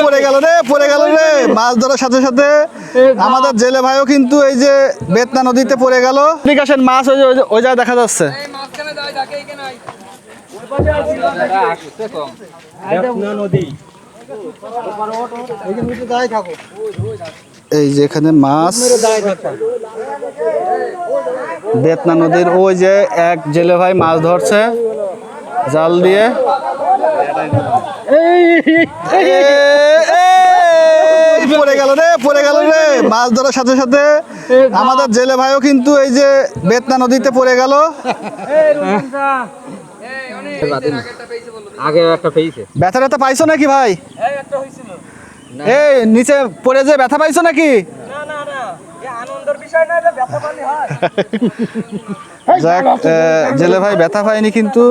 পড়ে গেল রে, পড়ে গেল রে। মাছ ধরার সাথে সাথে আমাদের জেলে ভাইও কিন্তু এই যে বেতনা নদীতে পড়ে গেল। ঠিক আছে, মাছ ওই জায়গায় দেখা যাচ্ছে। এই যে এখানে মাছ, বেতনা নদীর ওই যে এক জেলে ভাই মাছ ধরছে জাল দিয়ে। পড়ে গেল রে, পড়ে গেল রে। মাছ ধরার সাথে সাথে আমাদের জেলে ভাইও কিন্তু এই যে বেতনা নদীতে পড়ে গেল। ব্যথা ব্যথা পাইছো নাকি ভাই? এই নিচে পড়ে যে ব্যথা পাইছো নাকি? যাক, জেলে ভাই ব্যথা পায়নি, কিন্তু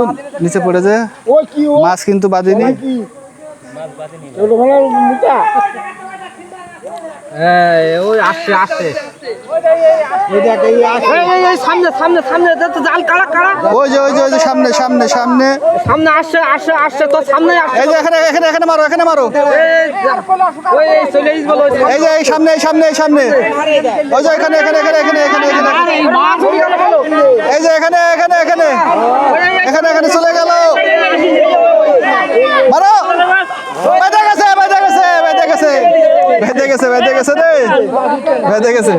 নিচে পড়ে যে মাছ কিন্তু বাঁধেনি। ওই যে সামনে সামনে সামনে সামনে আসছে আসছে আসছে তো সামনে আসছে। এই যে এখানে এখানে এখানে মারো, এখানে মারো। এই যে এই সামনে এই সামনে এই সামনে। ওই যে এখানে এখানে এখানে এখানে এখানে এখানে। এই যে এখানে এখানে এখানে এখানে এখানে চলে গেল। মারো। বেঁধে গেছে, বেঁধে গেছে, বেঁধে গেছে, বেঁধে গেছে, বেঁধে গেছে রে, বেঁধে গেছে।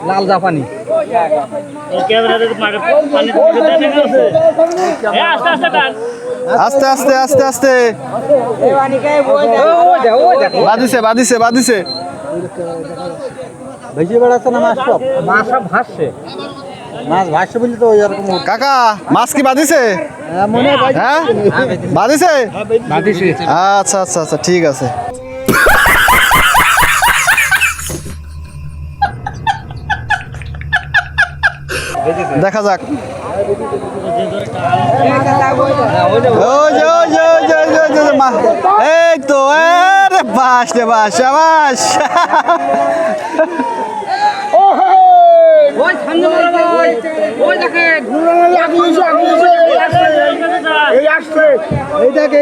লাল জাপানি আস্তে আস্তে আস্তে আস্তে বাঁধিছে বাঁধিছে বাঁধিছে। ভেজে বেড়াচ্ছে না মাছ, সব মাছ সব ভাসছে। মাছ ভাসছে বলি তো এরকম। কাকা মাছ কি বাঁধিছে? হ্যাঁ বাঁধিছে। আচ্ছা আচ্ছা আচ্ছা, ঠিক আছে। দেখা যাক। এই তো বাস রে বাস, বাস। ওই সামনে মারো ভাই, ওই দেখেন। এই আসছে, এই দেখে।